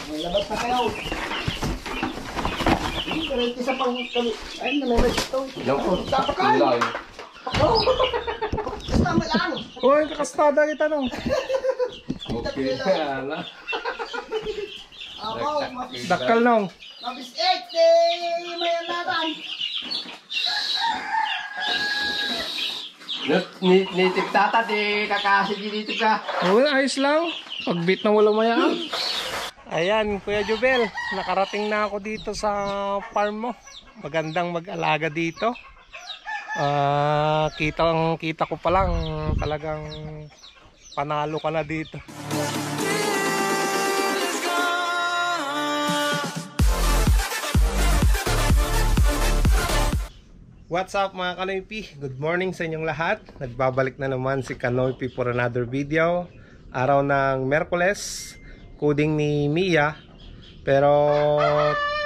May labas na kayo. Pero isa pang kami. Ay, nalamas ito. Dapat kayo. Tama lang. Uy, kakastada kita nung. Okay, ala. Ako, Dakal nung. mabis 8, may anatan. Nitip tata, di kakasig nitip ka. Uy, ayos lang. Pagbit na wala mayaan. Ayan, Kuya Jubel. Nakarating na ako dito sa farm mo. Magandang mag-alaga dito. Kita ko pa lang talagang panalo ka na dito. What's up mga Kanoypi? Good morning sa inyong lahat. Nagbabalik na naman si Kanoypi for another video. Araw ng Merkules, coding ni Mia. Pero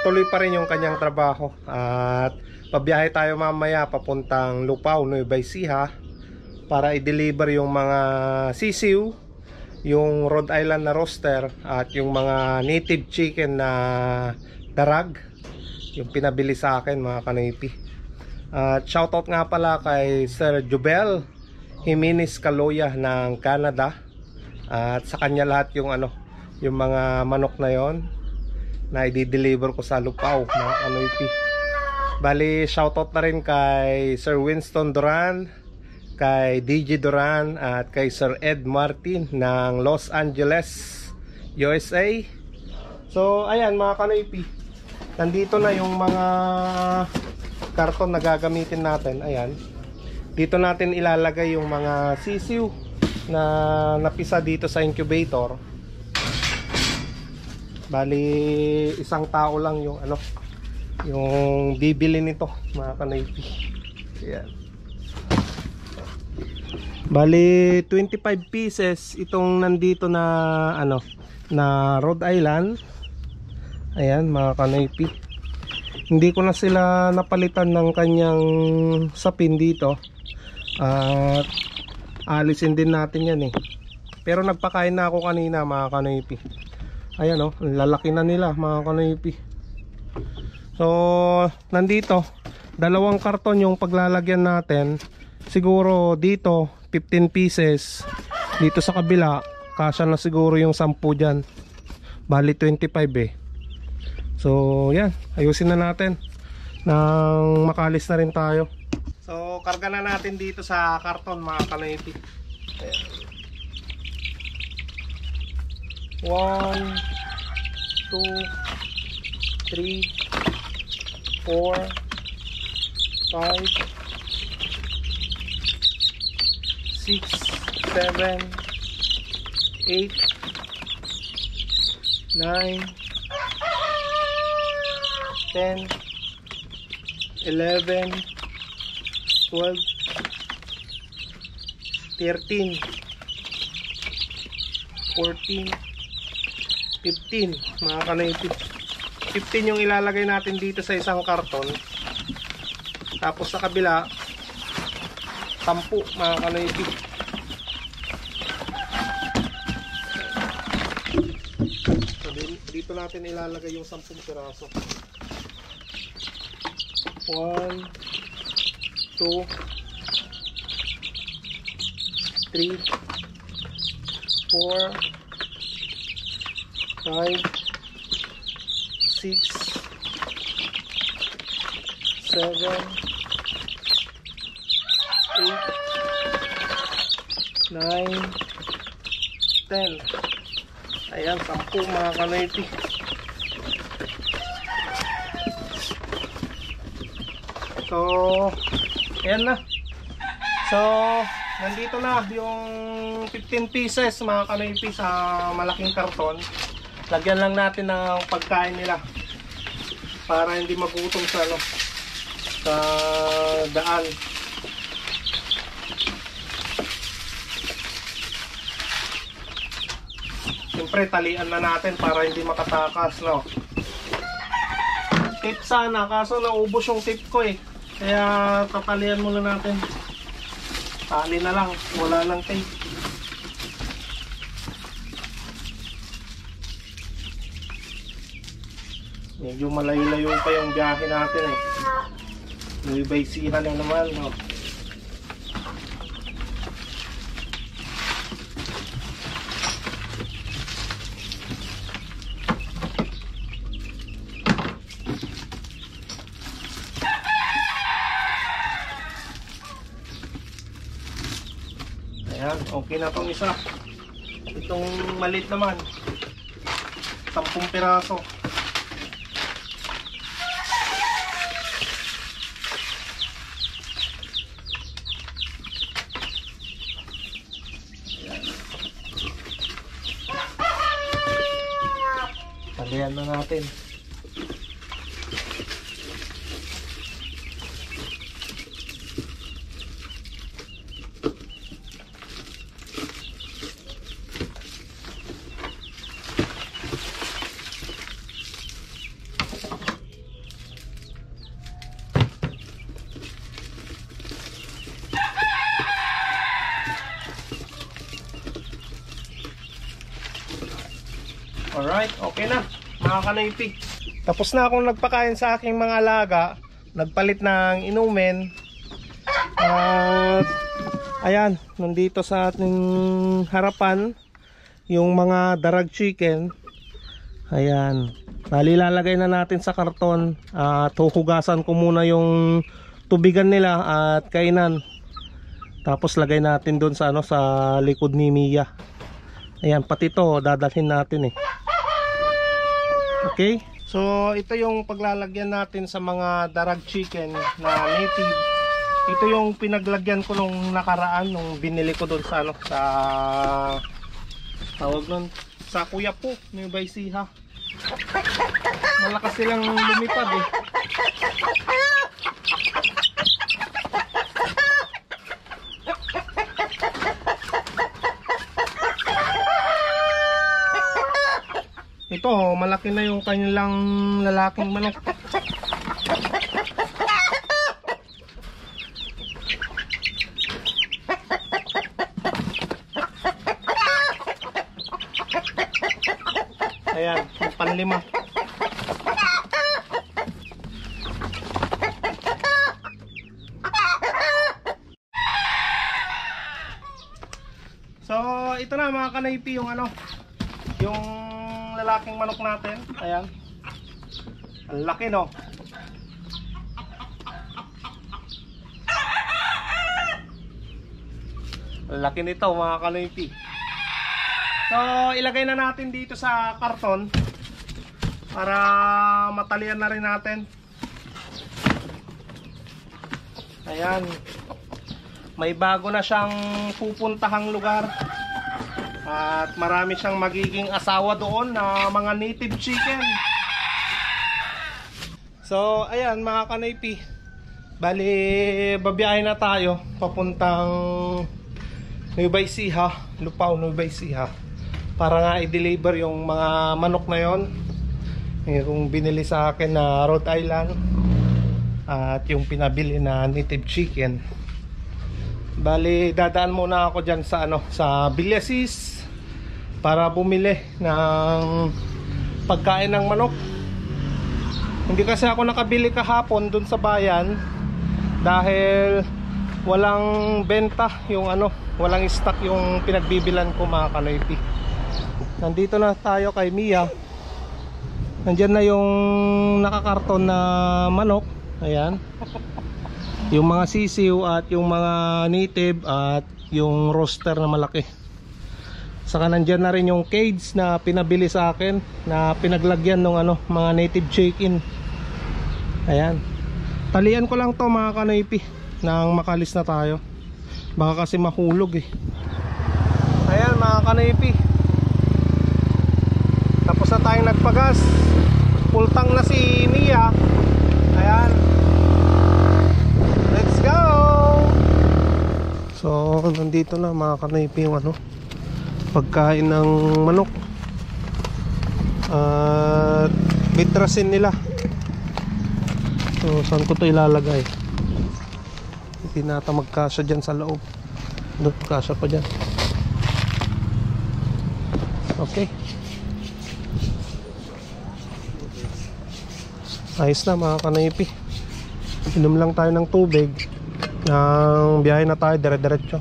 tuloy pa rin yung kanyang trabaho. At pabiyahe tayo mamaya papuntang Lupao, Nueva Ecija para i-deliver yung mga sisiw, yung Rhode Island na roaster at yung mga native chicken na darag, yung pinabili sa akin mga Kanoypi. At shoutout nga pala kay Sir Jubel Jimenez Caloya ng Canada. At sa kanya lahat yung yung mga manok na yon na i-deliver ko sa Lupao mga Kanoypi. Bali shoutout na rin kay Sir Winston Duran, kay DJ Duran at kay Sir Ed Martin ng Los Angeles, USA. So ayan mga Kanoypi, nandito na yung mga karton na gagamitin natin. Ayan, dito natin ilalagay yung mga sisiw na napisa dito sa incubator. Bali isang tao lang yung yung bibili nito mga Kanoypi. Ayan, bali 25 pieces itong nandito na na Rhode Island. Ayan mga Kanoypi, hindi ko na sila napalitan ng kanyang sapin dito. At alisin din natin yan pero nagpakain na ako kanina mga Kanoypi. Ayan lalaki na nila mga Kanoypi. So nandito dalawang karton yung paglalagyan natin. Siguro dito 15 pieces, dito sa kabila kasya na siguro yung 10 dyan. Bali 25 So yan, ayusin na natin nang makalis na rin tayo. So karga na natin dito sa karton mga Kanoypi. 1, 2, 3, 4, 5, 6, 7, 8, 9, 10, 11, 12, 13, 14, 15 mga Kanoypi. 15 yung ilalagay natin dito sa isang karton. Tapos sa kabila 10 mga Kanoypi. So, dito natin ilalagay yung 10 piraso. 1, 2, 3, 4, 5, 6, 7, 8, 9, 10. Ayan, 10 mga Kanoypi. So, ayan na. So, nandito na yung 15 pieces mga Kanoypi sa malaking karton. Lagyan lang natin ng pagkain nila para hindi magutom sa sa daan. Siyempre talian na natin para hindi makatakas Tip sana, kaso naubos yung tip ko kaya tatalian muna natin. Tali na lang, wala lang tape. Medyo malayo-layo pa yung biyahe natin eh. Nueva Ecija na naman, no? Ayan, okay na itong isa. Itong malit naman 10 piraso. Talian na natin. Alright, okay na mga kanoypi. Tapos na akong nagpakain sa aking mga alaga. Nagpalit ng inumin. At ayan, nandito sa ating harapan yung mga darag chicken. Ayan, nalilalagay na natin sa karton. At huhugasan ko muna yung tubigan nila at kainan. Tapos lagay natin doon sa ano, sa likod ni Mia. Ayan, pati to dadalhin natin eh. Okay, so ito yung paglalagyan natin sa mga darag chicken na native. Ito yung pinaglagyan ko nung nakaraan, nung binili ko doon sa ano, sa tawag nun, sa Kuya Po, Nueva Ecija. Malakas silang lumipad eh. Ito, malaki na yung kanilang lalaking manok. Ayan, panlima. So, ito na mga kanaypi yung ano, yung lalaking manok natin. Ayan, ang laki no. Ang laki nito mga kanoypi. So ilagay na natin dito sa karton para matalian na rin natin. Ayan, may bago na siyang pupuntahang lugar. At marami siyang magiging asawa doon na mga native chicken. So ayan mga kanaypi, bali babiyahin na tayo papuntang Nueva Ecija, Lupao, Nueva Ecija, para nga i-deliver yung mga manok na yon, yung binili sa akin na Rhode Island at yung pinabili na native chicken. Bali dadaan muna ako dyan sa ano, sa Villasis para bumili ng pagkain ng manok. Hindi kasi ako nakabili kahapon dun sa bayan dahil walang benta yung ano, walang stock yung pinagbibilan ko mga kanoypi. Nandito na tayo kay Mia. Nandyan na yung nakakarton na manok. Ayan, yung mga sisiw at yung mga native at yung roaster na malaki. Saka nandyan na rin yung cage na pinabili sa akin na pinaglagyan ng ano, mga native chicken. Ayan, talian ko lang to mga kanoypi nang makalis na tayo, baka kasi mahulog eh. Ayan mga kanoypi, tapos na tayong nagpagas, full tank na si Mia. Ayan, let's go. So nandito na mga kanoypi yung ano, pagkain ng manok at bitrasin nila. So saan ko to ilalagay? Hindi nata magkasya dyan sa loob. Doon magkasya pa dyan. Okay. Ayos na mga kanaypi. Inom lang tayo ng tubig. Nang biyahe na tayo dire-diretso.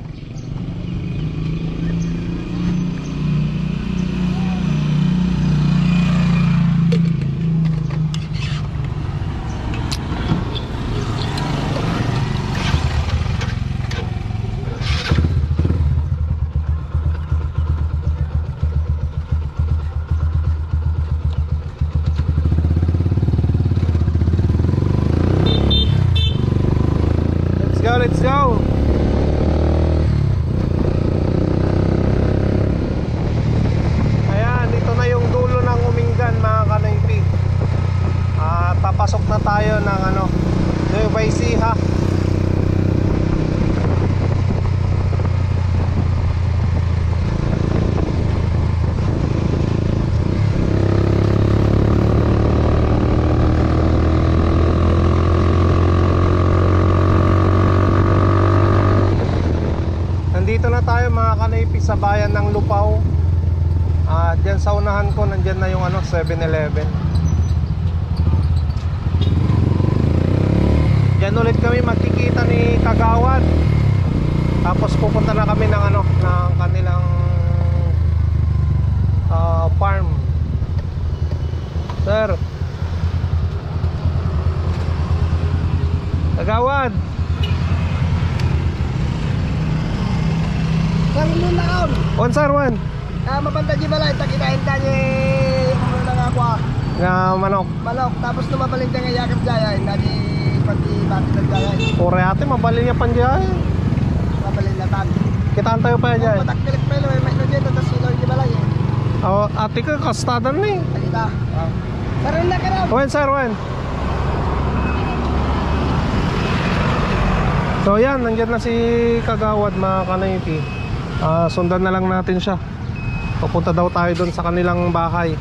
Let's go. Ayan, dito na yung dulo ng Umingan mga kanaypi. Papasok na tayo ng Nueva Ecija. Dito na tayo mga kanaypi sa bayan ng Lupao. Diyan sa unahan ko, nandyan na yung 7-Eleven. Diyan ulit kami magkikita ni Kagawad. Tapos pupunta na kami ng ng kanilang farm. Sir Kagawad, Kang lulaon. on sir, one Mabanda di balay takitain tanya ano nga ako nga manok. manok tapos lumabalin nga yakap jaya hindi pati bakit nagdaya. Ore ate, mabalin niya panjay. Mabalin na tan. Kitaan tayo pa dyan. Pataktilik pa lo may no dyan tapos silo di balay. Ate ka kastadan na eh. Kita. Karon na karon. One sir, one. So yan, nandiyan na si Kagawad mga kanaypi. Sundan na lang natin siya. Papunta daw tayo doon sa kanilang bahay.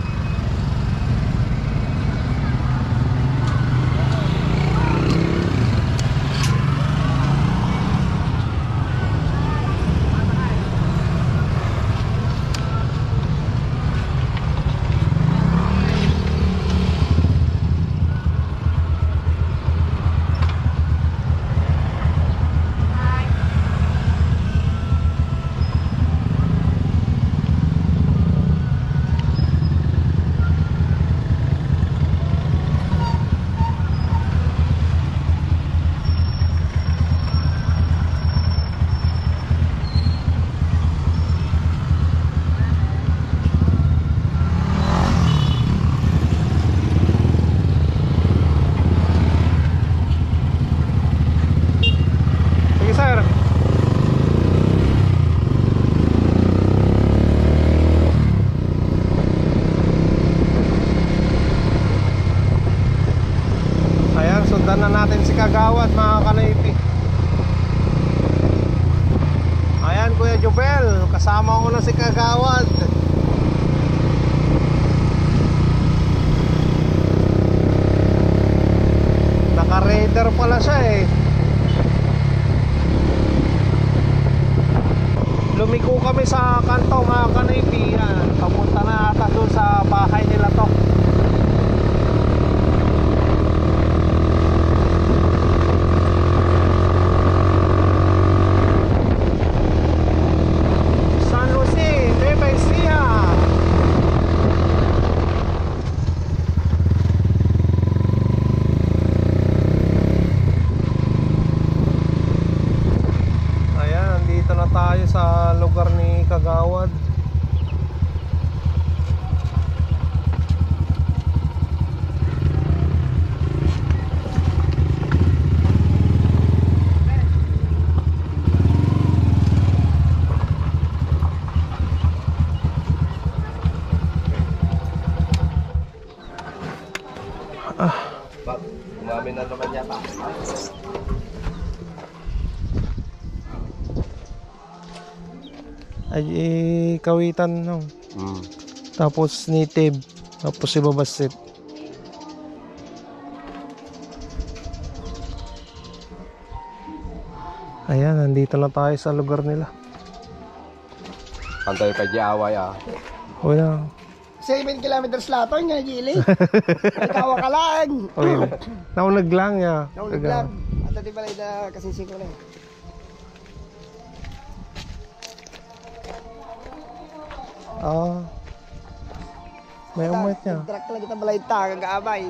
Sundan na natin si Kagawad mga kanaypi. Ayan Kuya Jubel, kasama ko na si Kagawad. Naka-raider pala siya eh. Lumiko kami sa kanto mga kanaypi. Papunta na ata doon sa bahay nila to. Tayo sa lugar ni Kagawad. Umami na naman yata. Ay kawitan no. Tapos native, tapos ibabasit. Ayan, nandito na tayo sa lugar nila. Antay pa diaway ah. Wala. 7 kilometers lato nga gili. Nagkawa ka lang. Okay. Naunag lang ya. Naunag lang. At ati pala ida kasinsing ko na. Ah. May umat niya. Truck lang kita balay ta kagaabay.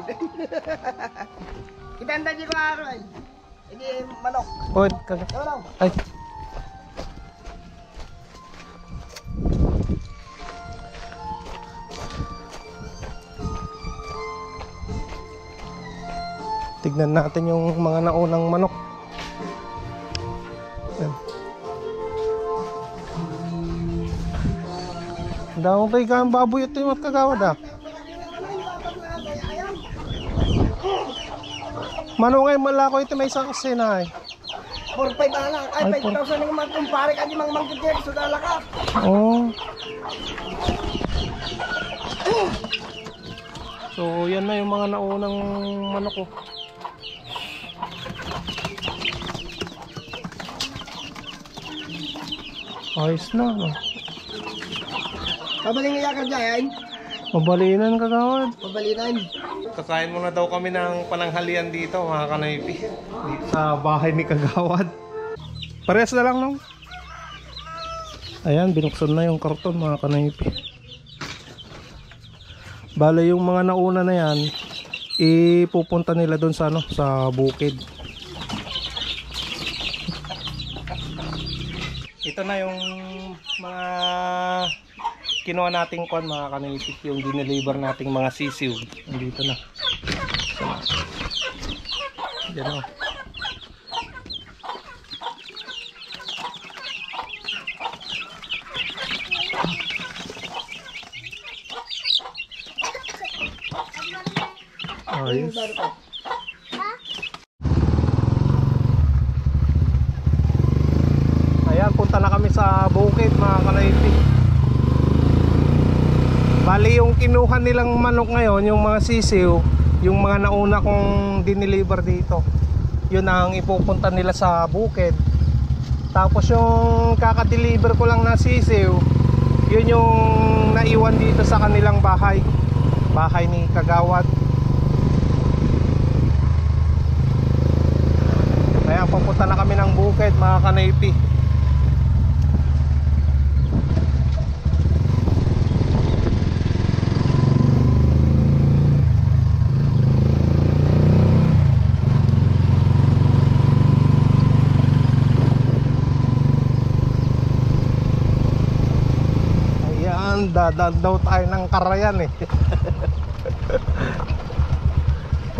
Kitanda di ko aroy. Hindi manok. Oy, Manok. ay. Tignan natin yung mga naunang manok. Ayan. Daw tayo ka ang baboy ito yung kagawad ah. Manungay malako ito may isang kusina eh. 4-5 na lang. Ay, 5,000 yung magkumpare ka di mang mangkikir. Sudala ka. Oh. So yan na yung mga naunang manok ko. Ayos na no? Pabaling iya ka dyan. Mabalinan kagawad. Pabalinan. Kakain muna daw kami ng pananghalian dito mga kanaypi. Sa bahay ni kagawad. Parehas na lang no? Ayan, binuksan na yung karton mga kanaypi. Bale yung mga nauna na yan, ipupunta nila doon sa ano, sa bukid. Ito na yung mga kinuha nating kon mga kanilipik, yung dineliver nating mga sisiw. Nandito na. Diyan o. Ayos. Ayan, punta na kami sa bukid mga kanaypi. Bali yung kinuha nilang manok ngayon, yung mga sisiw, yung mga nauna kong dineliver dito, yun ang ipupunta nila sa bukid. Tapos yung kakadeliver ko lang na sisiw, yun yung naiwan dito sa kanilang bahay, bahay ni kagawad. Kaya pupunta na kami ng bukid mga kanaypi. Ayan, dadaan daw tayo ng Karayan eh.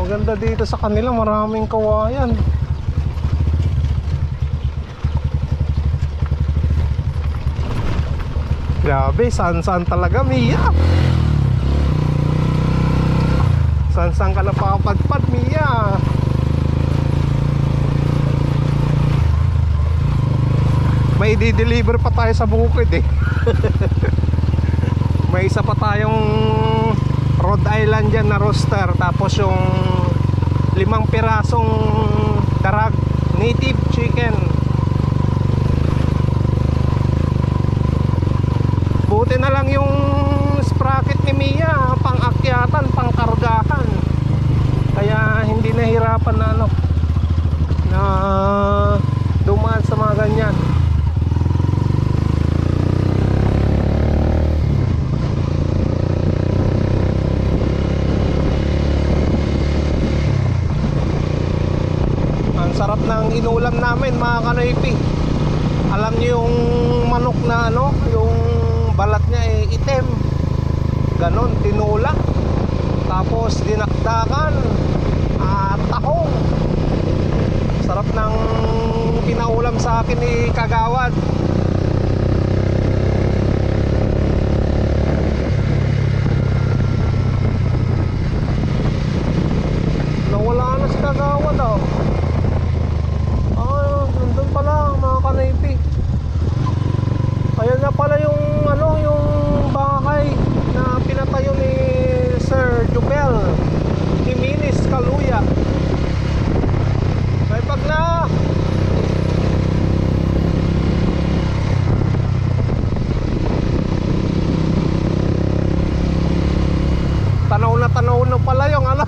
Maganda dito sa kanila, maraming kawayan. Grabe, saan talaga Mia. Saan ka napapadpad Mia. May i-deliver pa tayo sa bukid eh. May isa pa tayong Rhode Island dyan na rooster. Tapos yung 5 pirasong darag native chicken. Buti na lang yung sprocket ni Mia, pang-akyatan, pang-kargahan. Kaya hindi nahirapan na ano, na dumaan sa mga ganyan. Ang sarap ng inulam namin mga kanaypi. Alam niyo yung manok na ano, yung balat niya ay itim, ganon, tinulak, tapos dinakdakan at tahong. Sarap ng pinaulam sa akin ni kagawad. Nawala na si kagawad oh. Nandun pala mga kanaypi. Ayan na pala yung ano, yung bahay na pinatayo ni Sir Jubel Jimenez Kaluya. May pag na tanaw na pala yung ano.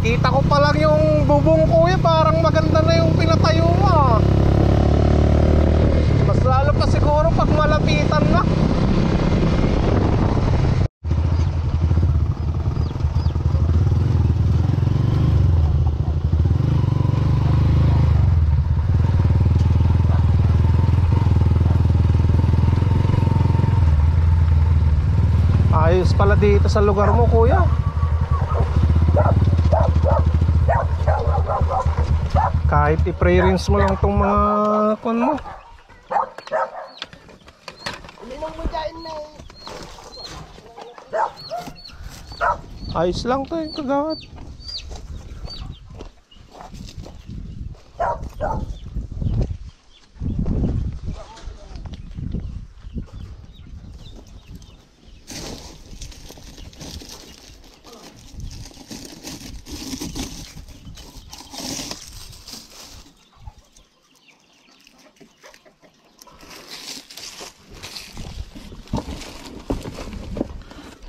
Kita ko pa lang yung bubong ko eh, parang maganda na yung pinatayo mo. Mas lalo pa siguro pag malapitan na. Ayos pala dito sa lugar mo, kuya. Kahit i-pre-rinse mo lang tong mga kon mo. Uminom mo dyan na Ayos lang to yung kagawad.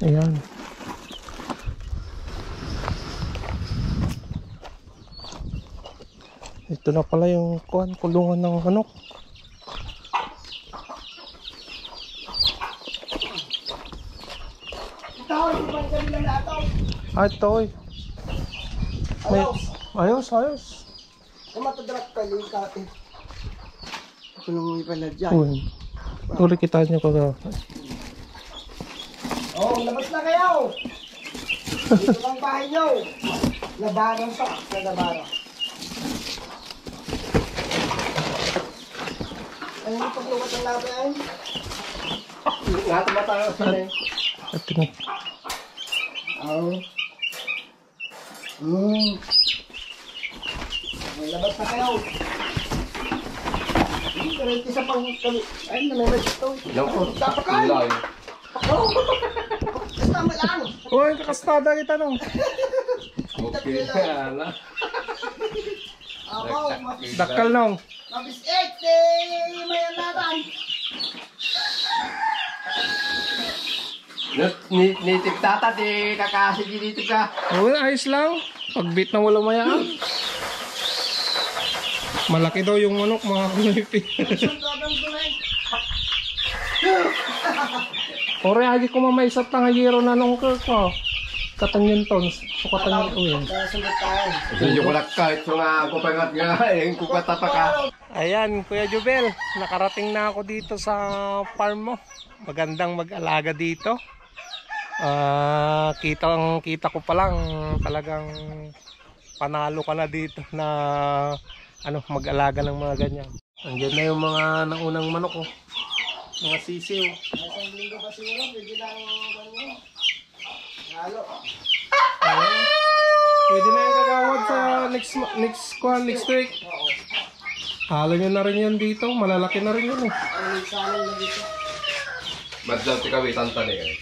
Ayan. Ito na pala yung kulungan ng manok. ito, hindi pa kami lang nataw. Ah, ito eh. Ayos, ayos. Kung matadrak ka, yung kate. Ito nung ipan na dyan. Uy. Tuloy kita nyo kagawad. Oh, labas na kayo! Dito ang bahay nyo! Labaran pa, sa labaran. Ano yung paglukat ng laban? Nga tumatawa sila eh. At ito. Oo. Labas na kayo! Pero isa pang ay, namimay ito. Dapat ka! Oo! Tama lang! Uy, kakastada kita nung. Okay, ala. Ako, Dakal nung. mabis 8, may laban. Nitip tata, di kakasi nitip ka. Uy, ayos lang. Pagbit na wala mayaan. Malaki daw yung manok, mga kanipi. Sundadan ko na eh. Ore, agi ko mamaisat na ngayero na nung ko. Katanyan tons. Sukatan yung uwin. Kaya sunod tayo. Medyo kulak ka, ito nga ako pangat nga, yung kukatapa ka. Ayan, Kuya Jubel. Nakarating na ako dito sa farm mo. Magandang mag-alaga dito. Kita ko pa lang talagang panalo ka na dito na mag-alaga ng mga ganyan. Andiyan na yung mga naunang manok, oh. Mga sisiw. Isang linggo pa siguro, pwede lang ano. Halo. Ayan. Pwede na yung kagawad sa next week. Oo. Halo nyo na rin yan dito. Malalaki na rin yun, eh. Ay, salong na dito. Madlaw ti kami tantani eh.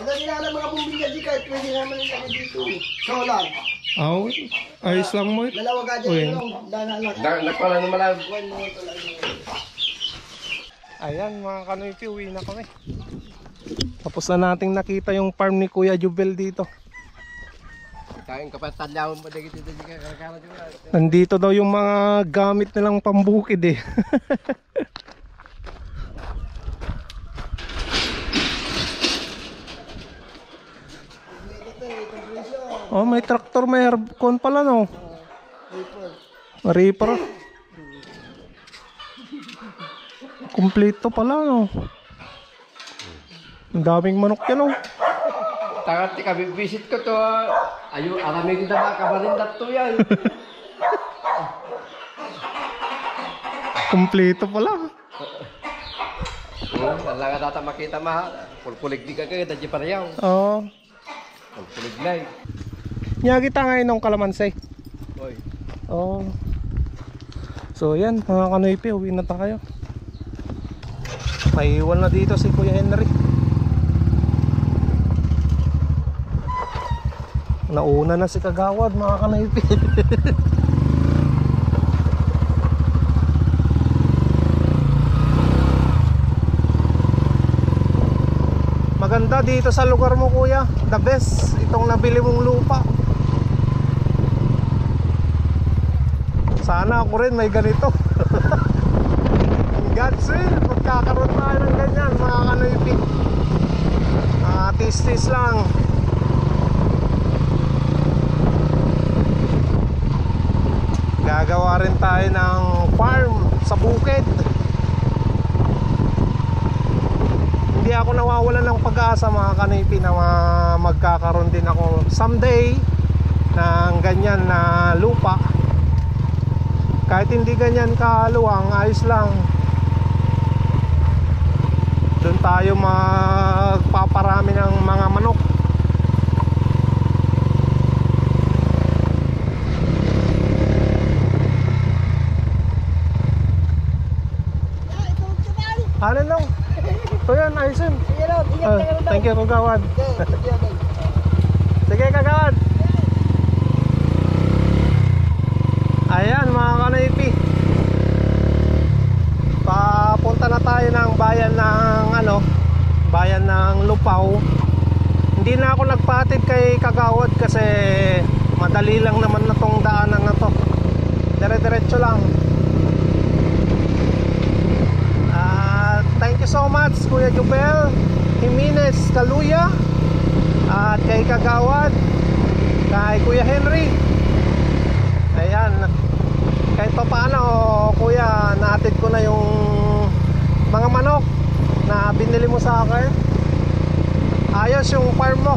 Ano nila ang mga bumbilya di kahit pwede naman nila dito. Solar. Ayos lang mo, eh. Dalawa ka Uy. dyan yung dana lang. Nagpala naman lang. 1 minute lang yun. Ayan mga kanoypi, uwi na kami. Tapos na nating nakita yung farm ni Kuya Jubel dito. Kain ka pa talawon mo dito dito kakara dito. Nandito daw yung mga gamit nilang pambukid, eh. Oh, may traktor, may aircon pala, no? Reaper. Kompleto pala, no? Ang daming manok yan, no? Tangat ti kami visit ko to. Ayo arami kita ba kabarindat to yan. Kompleto pala. Wala ka data makita ma. Pulpulig di ka kaya dadya pareyaw. Oo. Pulpulig na eh. Nyagi ta ngayon ng kalamansi. Oy. Oo. So yan, mga kanoypi, uwi na tayo. Maiwan na dito si Kuya Henry. Nauna na si Kagawad, mga kanoypi. Maganda Maganda dito sa lugar mo, kuya. The best itong nabili mong lupa. Sana ako rin may ganito. God's will, magkakaroon tayo ng ganyan, mga kanoypi. Tis-tis lang. Gagawa rin tayo ng farm sa bukid. Hindi ako nawawalan ng pag-asa, mga kanoypi, na magkakaroon din ako someday ng ganyan na lupa. Kahit hindi ganyan kaluwang, ayos lang. Doon tayo magpaparami ng mga manok. Ano lang? Ito yan, ayusin. Thank you, kagawad. Sige, kagawad. Ayan, mga kanoypi, papunta na tayo ng bayan ng bayan ng Lupaw. Hindi na ako nagpatid kay kagawad kasi madali lang naman na tong daanan na to. Dire-diretso lang. Thank you so much, Kuya Jubel Jimenez Kaluya, at kay kagawad, kay Kuya Henry. Ayan, kahit pa paano, kuya, naatid ko na yung mga manok na binili mo sa akin. Ayos yung farm mo,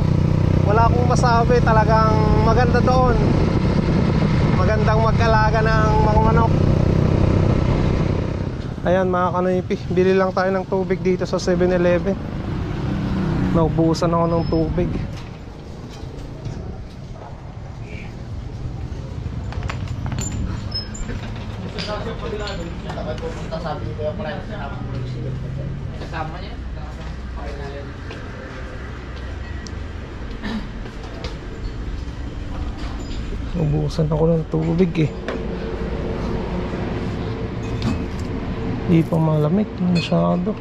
wala akong masabi, talagang maganda doon. Magandang mag-alaga ng mga manok. Ayan, mga kanoypi, bili lang tayo ng tubig dito sa 7-Eleven. Naubusan ako ng tubig. Kasama niya. Ubusan ako ng tubig eh. Di pa malamig masyado.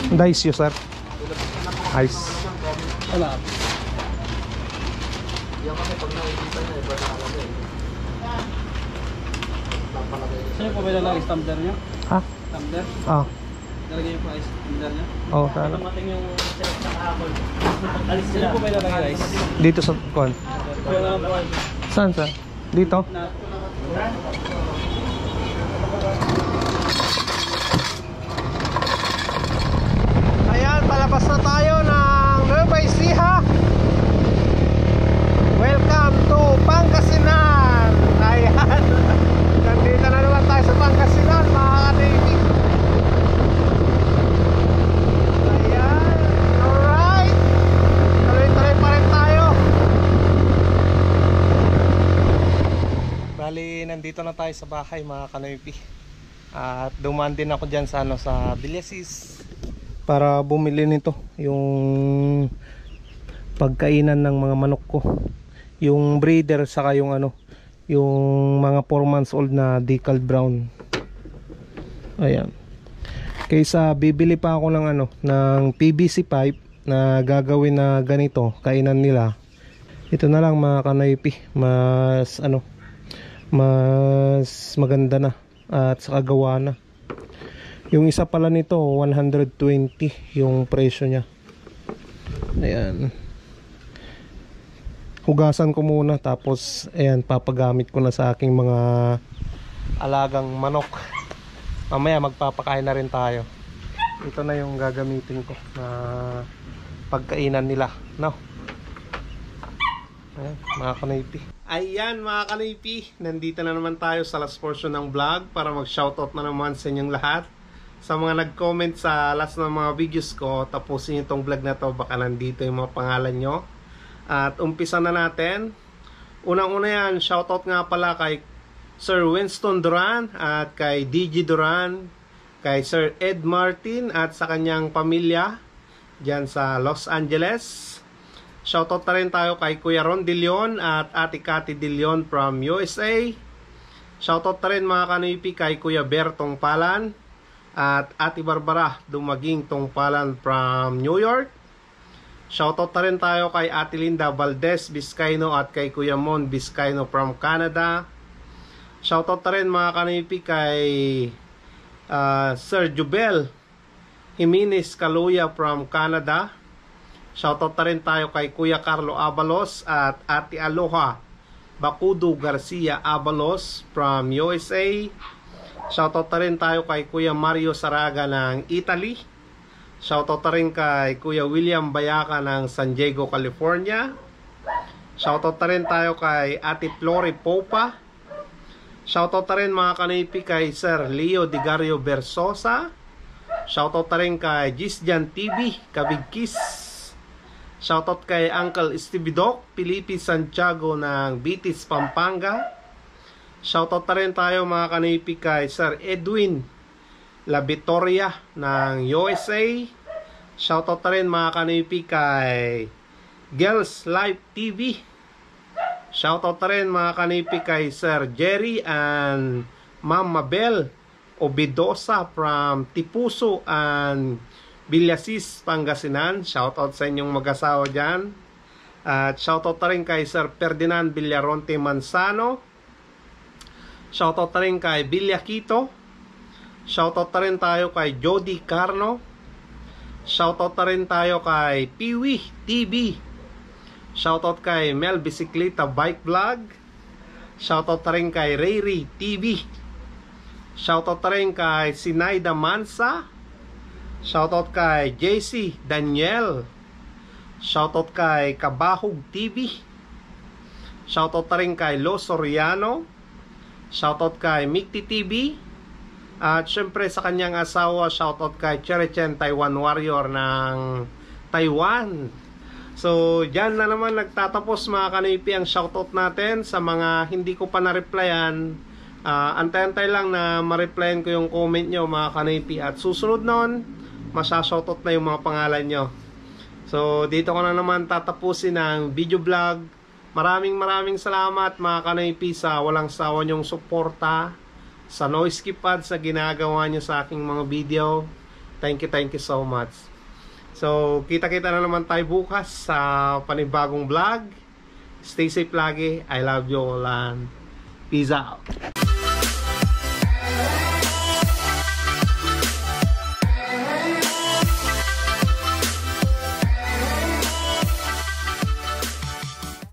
Dice yun, sir. Ice. Wala. Saan po ba lalagay tumbler niya? Ha? Tumbler? Ah. Lalagay niyo po ice tumbler niya? Oo, sana. Tumating yung sirap sa kahapon. Alis Saan sila. po ba lalagay ice? Dito sa kon. Wala. Saan, sir? Dito? Ayan, palabas na tayo ng Nueva Ecija. Welcome to Pangasinan. Ayan, nandito na naman tayo sa Pangasinan, mga ka-Navy. Ayan, alright. Tuloy-tuloy pa rin tayo. Bali, nandito na tayo sa bahay, mga ka-Navy. At dumaan din ako dyan sa, sa Villasis para bumili nito, yung pagkainan ng mga manok ko, yung breeder, saka yung yung mga 4 months old na decal brown. Ayan, kaysa bibili pa ako ng ng PVC pipe na gagawin na ganito kainan nila, ito na lang, mga kanaypi. Mas mas maganda na at saka gawa na. Yung isa pala nito 120 yung presyo nya. Ayan, hugasan ko muna, tapos ayan, papagamit ko na sa aking mga alagang manok. Mamaya magpapakain na rin tayo. Ito na yung gagamitin ko na pagkainan nila, no? Ayan, mga kanaypi. Ayan, mga kanaypi, nandito na naman tayo sa last portion ng vlog para mag shoutout na naman sa inyong lahat. sa mga nag-comment sa last ng mga videos ko, tapusin nyo itong vlog na to, baka nandito yung mga pangalan nyo. At umpisa na natin. Unang-una yan, shoutout nga pala kay Sir Winston Duran at kay DJ Duran, kay Sir Ed Martin at sa kanyang pamilya dyan sa Los Angeles. Shoutout na rin tayo kay Kuya Ron De Leon at Ate Cathy De Leon from USA. Shoutout na rin mga kanipi kay Kuya Bertong Palan at Ate Barbara Dumaging Tongpalan from New York. Shoutout na rin tayo kay Ate Linda Valdez Vizcaino at kay Kuya Mon Vizcaino from Canada. Shoutout na rin mga kanipi kay Sir Jubel Jimenez Kaluya from Canada. Shoutout na rin tayo kay Kuya Carlo Abalos at Ate Aloha Bakudo Garcia Abalos from USA. Shoutout na rin tayo kay Kuya Mario Saraga ng Italy. Shoutout na rin kay Kuya William Bayaka ng San Diego, California. Shoutout na rin tayo kay Ate Flore Popa. Shoutout na rin mga kanipi kay Sir Leo Digario Versosa. Shoutout na rin kay Gisjan TV Kabigkis. Shoutout kay Uncle Stevie Doc Felipe Santiago ng Bitis, Pampanga. Shoutout na rin tayo mga kanipi kay Sir Edwin La Victoria ng USA. Shoutout na rin mga kanipi kay Girls Live TV. Shoutout na rin mga kanipi kay Sir Jerry and Ma'am Mabel Obedosa from Tipuso and Villasis, Pangasinan. Shoutout sa inyong mag-asawa dyan. At shoutout na rin kay Sir Ferdinand Villaronte Manzano. Shoutout na rin kay Villaquito. Shoutout na rin tayo kay Jody Carno. Shoutout na rin tayo kay Piwi TV. Shoutout kay Mel Bicicleta Bike Vlog. Shoutout na rin kay Rayri TV. Shoutout na rin kay Sinaida Mansa. Shoutout kay JC Daniel. Shoutout kay Kabahog TV. Shoutout na rin kay Lo Soriano. Shoutout kay Mikti TV. At syempre sa kanyang asawa, shoutout kay Cherechen Taiwan Warrior ng Taiwan. So dyan na naman nagtatapos mga kanipi ang shoutout natin. Sa mga hindi ko pa na-replyan, antay-antay lang na ma-replyan ko yung comment nyo mga kanipi. At susunod nun, masashoutout na yung mga pangalan nyo. So dito ko na naman tatapusin ang video vlog. Maraming salamat mga kanipi sa walang sawa nyong suporta sa Noise Kipad sa ginagawa nyo sa aking mga video. Thank you so much. So kita-kita na naman tayo bukas sa panibagong vlog. Stay safe lagi. I love you all and peace out.